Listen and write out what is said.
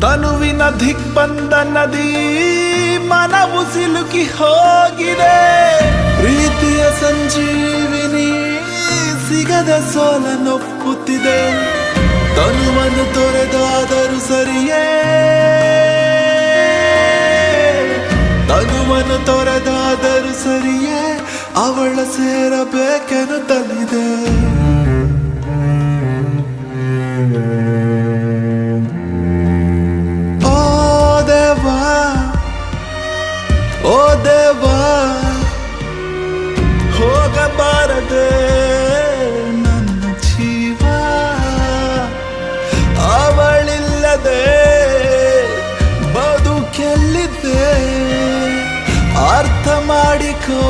ತನುವಿನ ದಿಗ್ಬಂಧ ನದಿ ಮನವು ಸಿಲುಕಿ ಹೋಗಿದೆ. ಪ್ರೀತಿಯ ಸಂಜೀವಿನಿ ಸಿಗದ ಸೋಲನೊಪ್ಪುತ್ತಿದೆ. ತನುವನ್ನು ತೊರೆದಾದರೂ ಸರಿಯೇ, ತನುವನ್ನು ತೊರೆದಾದರೂ ಸರಿಯೇ, ಅವಳ ಸೇರಬೇಕೆನ್ನುತ್ತಲಿದೆ. ಓ ದೇವಾ ಹೋಗಬಾರದೆ ನನ್ನ ಜೀವ, ಅವಳಿಲ್ಲದೆ ಬದುಕೆಲ್ಲಿದೆ ಅರ್ಥ ಮಾಡಿಕೋ.